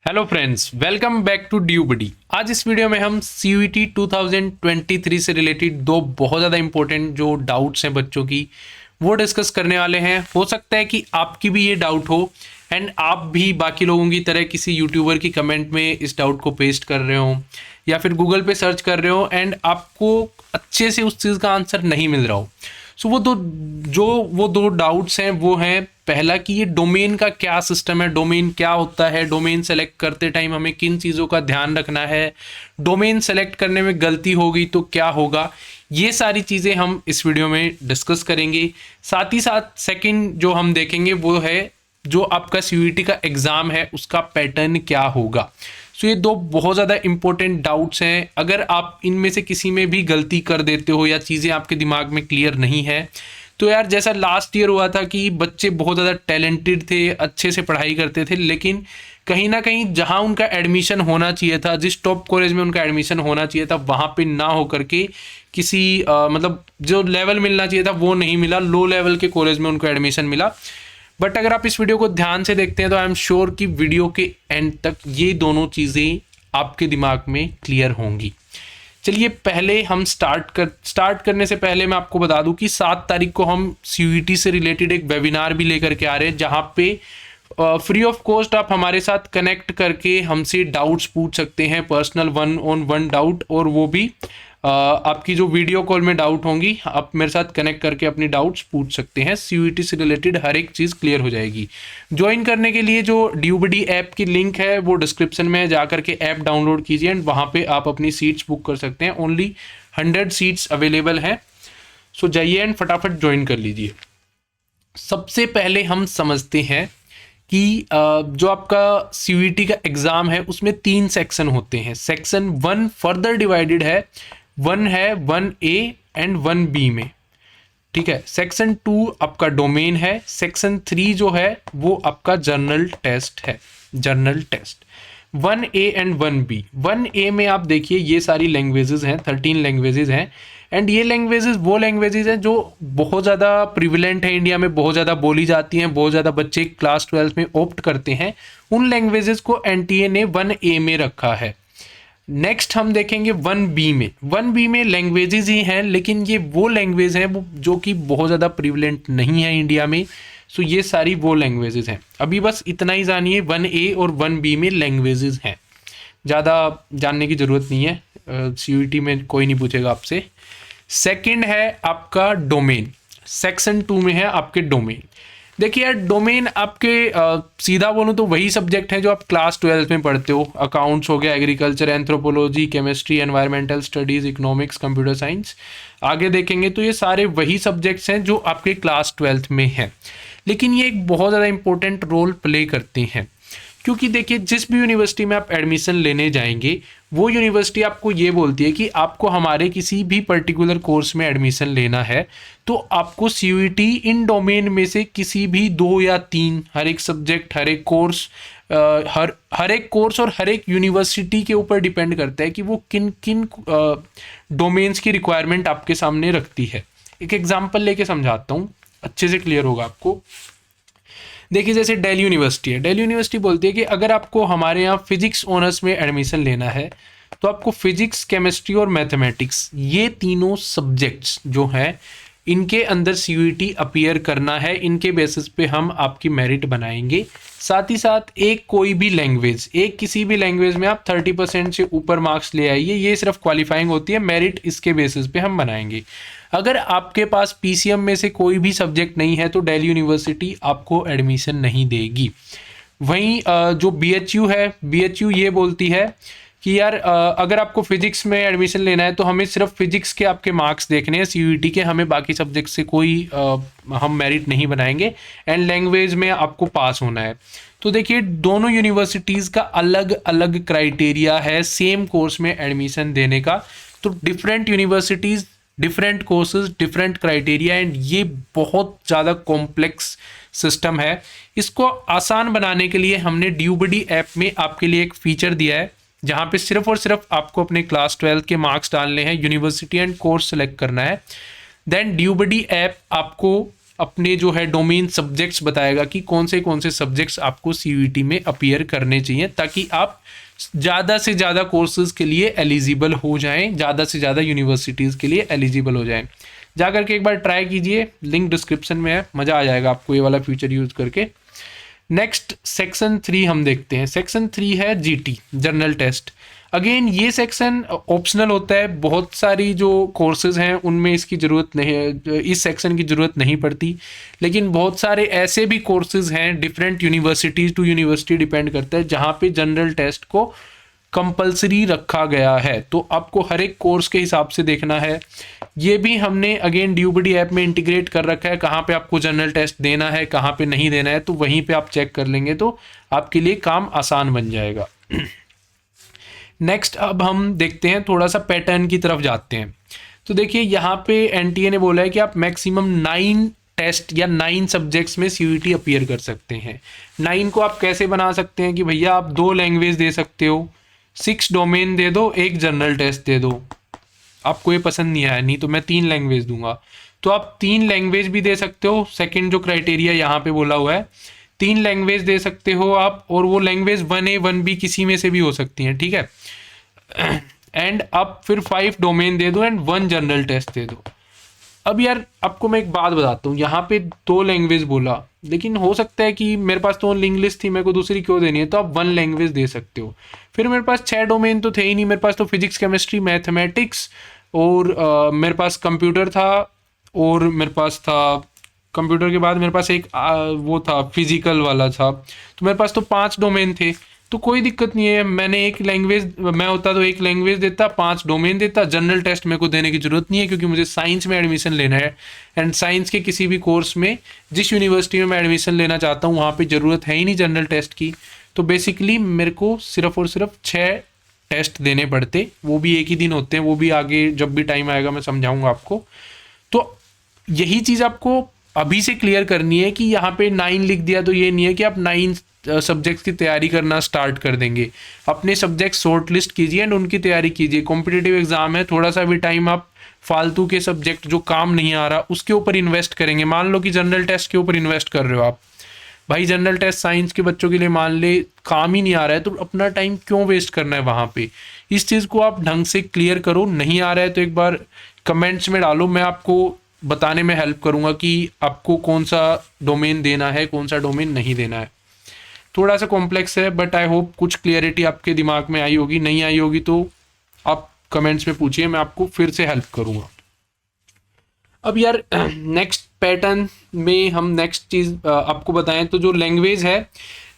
Hello friends, welcome back to ड्यूबडी। आज इस वीडियो में हम CUET 2023 से रिलेटेड दो बहुत ज़्यादा इंपॉर्टेंट जो डाउट्स हैं बच्चों की वो डिस्कस करने वाले हैं। हो सकता है कि आपकी भी ये डाउट हो एंड आप भी बाकी लोगों की तरह किसी यूट्यूबर की कमेंट में इस डाउट को पेस्ट कर रहे हो या फिर गूगल पे सर्च कर रहे हो एंड आपको अच्छे से उस चीज़ का आंसर नहीं मिल रहा हो। सो वो दो डाउट्स हैं वो हैं, पहला कि ये डोमेन का क्या सिस्टम है, डोमेन क्या होता है, डोमेन सेलेक्ट करते टाइम हमें किन चीज़ों का ध्यान रखना है, डोमेन सेलेक्ट करने में गलती हो गई तो क्या होगा। ये सारी चीज़ें हम इस वीडियो में डिस्कस करेंगे। साथ ही साथ सेकंड जो हम देखेंगे वो है जो आपका CUET का एग्ज़ाम है उसका पैटर्न क्या होगा। सो ये दो बहुत ज़्यादा इंपॉर्टेंट डाउट्स हैं। अगर आप इनमें से किसी में भी गलती कर देते हो या चीज़ें आपके दिमाग में क्लियर नहीं है तो यार जैसा लास्ट ईयर हुआ था कि बच्चे बहुत ज़्यादा टैलेंटेड थे, अच्छे से पढ़ाई करते थे, लेकिन कहीं ना कहीं जहाँ उनका एडमिशन होना चाहिए था, जिस टॉप कॉलेज में उनका एडमिशन होना चाहिए था वहाँ पे ना हो करके किसी मतलब जो लेवल मिलना चाहिए था वो नहीं मिला, लो लेवल के कॉलेज में उनको एडमिशन मिला। बट अगर आप इस वीडियो को ध्यान से देखते हैं तो आई एम श्योर कि वीडियो के एंड तक ये दोनों चीज़ें आपके दिमाग में क्लियर होंगी। चलिए पहले हम स्टार्ट करने से पहले मैं आपको बता दूं कि 7 तारीख को हम CUET से रिलेटेड एक वेबिनार भी लेकर के आ रहे हैं जहां पे फ्री ऑफ कॉस्ट आप हमारे साथ कनेक्ट करके हमसे डाउट्स पूछ सकते हैं, पर्सनल 1-on-1 डाउट, और वो भी आपकी जो वीडियो कॉल में डाउट होंगी आप मेरे साथ कनेक्ट करके अपनी डाउट्स पूछ सकते हैं। CUET से रिलेटेड हर एक चीज़ क्लियर हो जाएगी। ज्वाइन करने के लिए जो ड्यूबडी ऐप की लिंक है वो डिस्क्रिप्शन में जा करके ऐप डाउनलोड कीजिए एंड वहाँ पे आप अपनी सीट्स बुक कर सकते हैं। ओनली 100 सीट्स अवेलेबल हैं, सो जाइए एंड फटाफट ज्वाइन कर लीजिए। सबसे पहले हम समझते हैं कि जो आपका CUET का एग्ज़ाम है उसमें 3 सेक्शन होते हैं। सेक्शन 1 फर्दर डिवाइडेड है, 1A एंड 1B में, ठीक है। सेक्शन 2 आपका डोमेन है, सेक्शन 3 जो है वो आपका जर्नल टेस्ट है, general test. 1A and 1B। 1A में आप देखिए ये सारी लैंग्वेजेस हैं, 13 लैंग्वेजेस हैं एंड ये लैंग्वेजेस वो लैंग्वेजेस हैं जो बहुत ज़्यादा प्रिविलेंट है इंडिया में, बहुत ज़्यादा बोली जाती हैं, बहुत ज़्यादा बच्चे क्लास 12 में ऑप्ट करते हैं। उन लैंग्वेजेस को NTA ने 1A में रखा है। नेक्स्ट हम देखेंगे 1B में। 1B में लैंग्वेजेस ही हैं लेकिन ये वो लैंग्वेज हैं वो जो कि बहुत ज़्यादा प्रिविलेंट नहीं है इंडिया में। सो ये सारी वो लैंग्वेजेस हैं। अभी बस इतना ही जानिए, 1A और 1B में लैंग्वेजेस हैं, ज़्यादा जानने की ज़रूरत नहीं है, CUET में कोई नहीं पूछेगा आपसे। सेकंड है आपका डोमेन, सेक्शन 2 में है आपके डोमेन। देखिए यार डोमेन आपके सीधा बोलूँ तो वही सब्जेक्ट है जो आप क्लास 12 में पढ़ते हो। अकाउंट्स हो गया, agriculture, anthropology, chemistry, environmental studies, economics, computer science, आगे देखेंगे तो ये सारे वही सब्जेक्ट्स हैं जो आपके क्लास 12 में हैं। लेकिन ये एक बहुत ज़्यादा इंपॉर्टेंट रोल प्ले करते हैं क्योंकि देखिए जिस भी यूनिवर्सिटी में आप एडमिशन लेने जाएंगे वो यूनिवर्सिटी आपको ये बोलती है कि आपको हमारे किसी भी पर्टिकुलर कोर्स में एडमिशन लेना है तो आपको CUET इन डोमेन में से किसी भी 2 या 3, हर एक सब्जेक्ट, हर एक कोर्स, हर एक कोर्स और हर एक यूनिवर्सिटी के ऊपर डिपेंड करता है कि वो किन किन डोमेन्स की रिक्वायरमेंट आपके सामने रखती है। एक एग्जाम्पल लेके समझाता हूँ, अच्छे से क्लियर होगा आपको। देखिए जैसे दिल्ली यूनिवर्सिटी है, दिल्ली यूनिवर्सिटी बोलती है कि अगर आपको हमारे यहाँ फिजिक्स ऑनर्स में एडमिशन लेना है तो आपको फिजिक्स, केमिस्ट्री और मैथमेटिक्स, ये तीनों सब्जेक्ट्स जो हैं इनके अंदर CUET अपीयर करना है। इनके बेसिस पे हम आपकी मेरिट बनाएंगे। साथ ही साथ एक कोई भी लैंग्वेज, एक किसी भी लैंग्वेज में आप 30% से ऊपर मार्क्स ले आइए, ये सिर्फ क्वालिफाइंग होती है, मेरिट इसके बेसिस पे हम बनाएंगे। अगर आपके पास PCM में से कोई भी सब्जेक्ट नहीं है तो दिल्ली यूनिवर्सिटी आपको एडमिशन नहीं देगी। वहीं जो BHU है, BHU ये बोलती है कि यार अगर आपको फिजिक्स में एडमिशन लेना है तो हमें सिर्फ फिजिक्स के आपके मार्क्स देखने हैं CUET के, हमें बाकी सब्जेक्ट से कोई हम मेरिट नहीं बनाएंगे एंड लैंग्वेज में आपको पास होना है। तो देखिए दोनों यूनिवर्सिटीज़ का अलग अलग क्राइटेरिया है सेम कोर्स में एडमिशन देने का। तो different universities, different courses, different criteria and ये बहुत ज़्यादा कॉम्प्लेक्स सिस्टम है। इसको आसान बनाने के लिए हमने ड्यूबडी ऐप में आपके लिए एक फीचर दिया है जहाँ पे सिर्फ और सिर्फ आपको अपने क्लास 12 के मार्क्स डालने हैं, यूनिवर्सिटी एंड कोर्स सेलेक्ट करना है, देन ड्यूबडी ऐप आपको अपने जो है डोमेन सब्जेक्ट्स बताएगा कि कौन से सब्जेक्ट्स आपको सीयूईटी में अपीयर करने चाहिए, ताकि आप ज़्यादा से ज़्यादा कोर्सेज के लिए एलिजिबल हो जाएं, ज़्यादा से ज़्यादा यूनिवर्सिटीज़ के लिए एलिजिबल हो जाएं। जा करके एक बार ट्राई कीजिए, लिंक डिस्क्रिप्शन में है, मज़ा आ जाएगा आपको ये वाला फीचर यूज़ करके। नेक्स्ट सेक्शन 3 हम देखते हैं। सेक्शन 3 है जीटी, जनरल टेस्ट। अगेन ये सेक्शन ऑप्शनल होता है, बहुत सारी जो कोर्सेज हैं उनमें इसकी ज़रूरत नहीं है, इस सेक्शन की ज़रूरत नहीं पड़ती, लेकिन बहुत सारे ऐसे भी कोर्सेज हैं, different universities to university depend करता है, जहाँ पे जनरल टेस्ट को कंपलसरी रखा गया है। तो आपको हर एक कोर्स के हिसाब से देखना है। ये भी हमने अगेन ड्यूबडी ऐप में इंटीग्रेट कर रखा है, कहाँ पे आपको जनरल टेस्ट देना है, कहाँ पे नहीं देना है, तो वहीं पे आप चेक कर लेंगे तो आपके लिए काम आसान बन जाएगा। नेक्स्ट अब हम देखते हैं, थोड़ा सा पैटर्न की तरफ जाते हैं। तो देखिए यहाँ पे एनटीए ने बोला है कि आप मैक्सिमम 9 टेस्ट या 9 सब्जेक्ट्स में सीयूईटी अपीयर कर सकते हैं। 9 को आप कैसे बना सकते हैं कि भैया आप 2 लैंग्वेज दे सकते हो, 6 डोमेन दे दो, 1 जनरल टेस्ट दे दो। आपको ये पसंद नहीं आया, नहीं तो मैं 3 लैंग्वेज दूंगा, तो आप 3 लैंग्वेज भी दे सकते हो। सेकंड जो क्राइटेरिया यहाँ पे बोला हुआ है, 3 लैंग्वेज दे सकते हो आप, और वो लैंग्वेज 1A 1B किसी में से भी हो सकती हैं, ठीक है। एंड आप फिर 5 डोमेन दे दो एंड 1 जनरल टेस्ट दे दो। अब यार आपको मैं एक बात बताता हूँ, यहाँ पे 2 लैंग्वेज बोला, लेकिन हो सकता है कि मेरे पास तो इंग्लिश थी, मेरे को दूसरी क्यों देनी है, तो आप 1 लैंग्वेज दे सकते हो। फिर मेरे पास 6 डोमेन तो थे ही नहीं, मेरे पास तो फिजिक्स, केमिस्ट्री, मैथमेटिक्स और मेरे पास कंप्यूटर था, और मेरे पास था कंप्यूटर के बाद मेरे पास एक वो था फिजिकल वाला था, तो मेरे पास तो 5 डोमेन थे। तो कोई दिक्कत नहीं है, मैंने एक लैंग्वेज, मैं होता तो एक लैंग्वेज देता, 5 डोमेन देता, जनरल टेस्ट मेरे को देने की जरूरत नहीं है, क्योंकि मुझे साइंस में एडमिशन लेना है, एंड साइंस के किसी भी कोर्स में जिस यूनिवर्सिटी में मैं एडमिशन लेना चाहता हूँ वहाँ पे ज़रूरत है ही नहीं जनरल टेस्ट की। तो बेसिकली मेरे को सिर्फ और सिर्फ 6 टेस्ट देने पड़ते, वो भी एक ही दिन होते हैं, वो भी आगे जब भी टाइम आएगा मैं समझाऊंगा आपको। तो यही चीज़ आपको अभी से क्लियर करनी है कि यहाँ पे 9 लिख दिया तो ये नहीं है कि आप 9 सब्जेक्ट्स की तैयारी करना स्टार्ट कर देंगे। अपने सब्जेक्ट शॉर्ट लिस्ट कीजिए एंड उनकी तैयारी कीजिए। कॉम्पिटिटिव एग्जाम है, थोड़ा सा भी टाइम आप फालतू के सब्जेक्ट जो काम नहीं आ रहा उसके ऊपर इन्वेस्ट करेंगे। मान लो कि जनरल टेस्ट के ऊपर इन्वेस्ट कर रहे हो आप, भाई जनरल टेस्ट साइंस के बच्चों के लिए मान ले काम ही नहीं आ रहा है, तो अपना टाइम क्यों वेस्ट करना है वहाँ पे। इस चीज़ को आप ढंग से क्लियर करो। नहीं आ रहा है तो एक बार कमेंट्स में डालो, मैं आपको बताने में हेल्प करूँगा कि आपको कौन सा डोमेन देना है, कौन सा डोमेन नहीं देना है। थोड़ा सा कॉम्प्लेक्स है, बट आई होप कुछ क्लियरिटी आपके दिमाग में आई होगी। नहीं आई होगी तो आप कमेंट्स में पूछिए, मैं आपको फिर से हेल्प करूँगा। अब यार नेक्स्ट पैटर्न में हम नेक्स्ट चीज़ आपको बताएं तो जो लैंग्वेज है,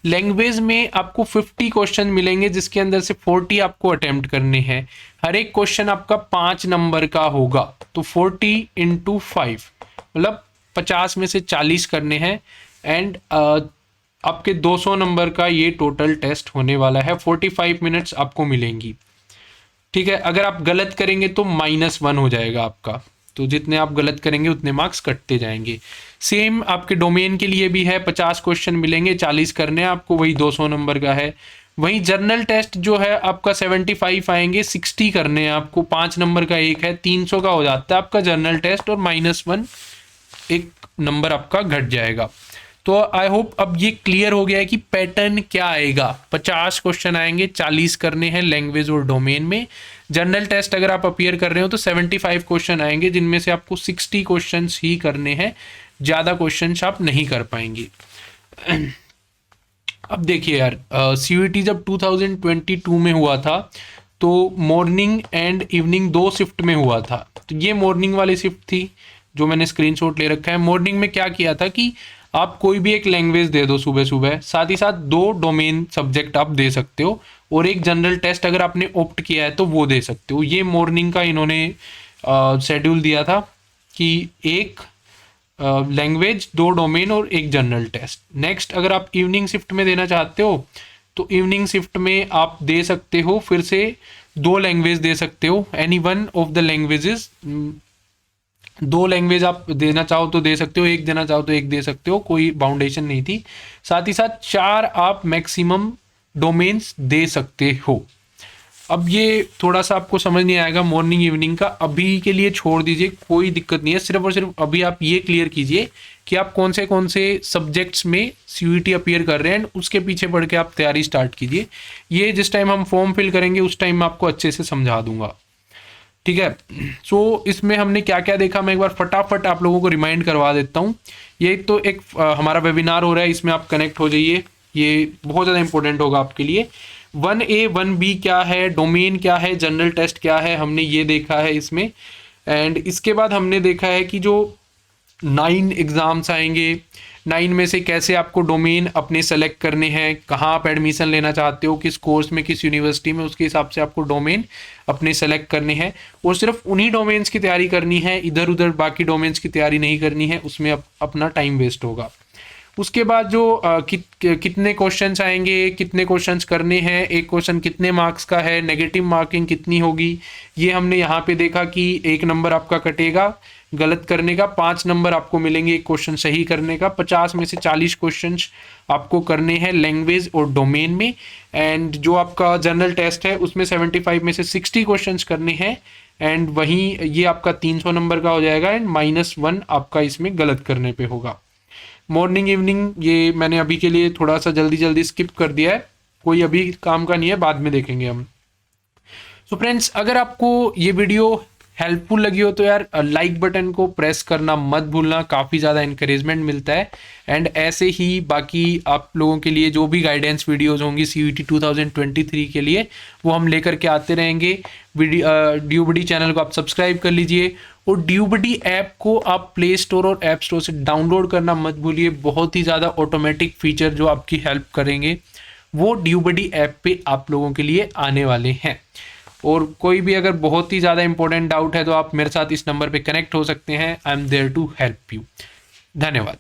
लैंग्वेज में आपको 50 क्वेश्चन मिलेंगे, जिसके अंदर से 40 आपको अटेम्प्ट करने हैं। हर एक क्वेश्चन आपका 5 नंबर का होगा, तो 40 × 5 मतलब 50 में से 40 करने हैं। एंड आपके 200 नंबर का ये टोटल टेस्ट होने वाला है। 45 मिनट्स आपको मिलेंगी, ठीक है। अगर आप गलत करेंगे तो -1 हो जाएगा आपका, तो जितने आप गलत करेंगे उतने मार्क्स कटते जाएंगे। सेम आपके डोमेन के लिए भी है, 50 क्वेश्चन मिलेंगे, 40 करने हैं आपको, वही 200 नंबर का है। वहीं जनरल टेस्ट जो है आपका 75 आएंगे, 60 करने हैं आपको, 5 नंबर का एक है, 300 का हो जाता है आपका जनरल टेस्ट, और -1 एक नंबर आपका घट जाएगा। तो आई होप अब ये क्लियर हो गया है कि पैटर्न क्या आएगा। 50 क्वेश्चन आएंगे, 40 करने हैं लैंग्वेज और डोमेन में। जनरल टेस्ट अगर आप अपीयर कर रहे हो तो 75 क्वेश्चन आएंगे, जिनमें से आपको 60 क्वेश्चन ही करने हैं, ज़्यादा क्वेश्चन आप नहीं कर पाएंगे। अब देखिए यार, सीयूईटी जब 2022 में हुआ था तो मॉर्निंग एंड इवनिंग 2 शिफ्ट में हुआ था। तो ये मॉर्निंग वाली शिफ्ट थी जो मैंने स्क्रीनशॉट ले रखा है। मॉर्निंग में क्या किया था कि आप कोई भी एक लैंग्वेज दे दो सुबह सुबह, साथ ही साथ 2 डोमेन सब्जेक्ट आप दे सकते हो, और एक जनरल टेस्ट अगर आपने ऑप्ट किया है तो वो दे सकते हो। ये मॉर्निंग का इन्होंने शेड्यूल दिया था कि एक लैंग्वेज, 2 डोमेन और एक जनरल टेस्ट। नेक्स्ट अगर आप इवनिंग शिफ्ट में देना चाहते हो तो इवनिंग शिफ्ट में आप दे सकते हो, फिर से 2 लैंग्वेज दे सकते हो, any one of the languages. 2 language आप देना चाहो तो दे सकते हो, एक देना चाहो तो एक दे सकते हो, कोई बाउंडेशन नहीं थी। साथ ही साथ 4 आप मैक्सिमम डोमेन्स दे सकते हो। अब ये थोड़ा सा आपको समझ नहीं आएगा मॉर्निंग इवनिंग का, अभी के लिए छोड़ दीजिए, कोई दिक्कत नहीं है। सिर्फ और सिर्फ अभी आप ये क्लियर कीजिए कि आप कौन से सब्जेक्ट्स में सीयूईटी अपीयर कर रहे हैं, उसके पीछे पढ़ के आप तैयारी स्टार्ट कीजिए। ये जिस टाइम हम फॉर्म फिल करेंगे उस टाइम मैं आपको अच्छे से समझा दूंगा, ठीक है। सो इसमें हमने क्या क्या देखा, मैं एक बार फटाफट आप लोगों को रिमाइंड करवा देता हूँ। ये तो एक हमारा वेबिनार हो रहा है, इसमें आप कनेक्ट हो जाइए, ये बहुत ज़्यादा इंपॉर्टेंट होगा आपके लिए। 1A 1B क्या है, डोमेन क्या है, जनरल टेस्ट क्या है, हमने ये देखा है इसमें। एंड इसके बाद हमने देखा है कि जो 9 एग्ज़ाम्स आएंगे, 9 में से कैसे आपको डोमेन अपने सेलेक्ट करने हैं, कहाँ आप एडमिशन लेना चाहते हो, किस कोर्स में, किस यूनिवर्सिटी में, उसके हिसाब से आपको डोमेन अपने सेलेक्ट करने हैं। और सिर्फ उन्हीं डोमेन्स की तैयारी करनी है, इधर उधर बाकी डोमेन्स की तैयारी नहीं करनी है, उसमें अपना टाइम वेस्ट होगा। उसके बाद जो कितने क्वेश्चंस आएंगे, कितने क्वेश्चंस करने हैं, एक क्वेश्चन कितने मार्क्स का है, नेगेटिव मार्किंग कितनी होगी, ये हमने यहाँ पे देखा कि 1 नंबर आपका कटेगा गलत करने का, 5 नंबर आपको मिलेंगे एक क्वेश्चन सही करने का। 50 में से 40 क्वेश्चंस आपको करने हैं लैंग्वेज और डोमेन में। एंड जो आपका जनरल टेस्ट है उसमें 75 में से 60 क्वेश्चंस करने हैं। एंड वहीं ये आपका 300 नंबर का हो जाएगा एंड -1 आपका इसमें गलत करने पे होगा। मॉर्निंग इवनिंग ये मैंने अभी के लिए थोड़ा सा जल्दी स्किप कर दिया है, कोई अभी काम का नहीं है, बाद में देखेंगे हम। सो फ्रेंड्स, अगर आपको ये वीडियो हेल्पफुल लगी हो तो यार लाइक बटन को प्रेस करना मत भूलना, काफ़ी ज़्यादा इंकरेजमेंट मिलता है। एंड ऐसे ही बाकी आप लोगों के लिए जो भी गाइडेंस वीडियोस होंगी सीयूईटी 2023 के लिए वो हम लेकर के आते रहेंगे। ड्यूबडी चैनल को आप सब्सक्राइब कर लीजिए और ड्यूबडी ऐप को आप प्ले स्टोर और ऐप स्टोर से डाउनलोड करना मत भूलिए। बहुत ही ज़्यादा ऑटोमेटिक फीचर जो आपकी हेल्प करेंगे वो ड्यूबडी ऐप पे आप लोगों के लिए आने वाले हैं। और कोई भी अगर बहुत ही ज़्यादा इंपॉर्टेंट डाउट है तो आप मेरे साथ इस नंबर पे कनेक्ट हो सकते हैं। I am there to help you. धन्यवाद।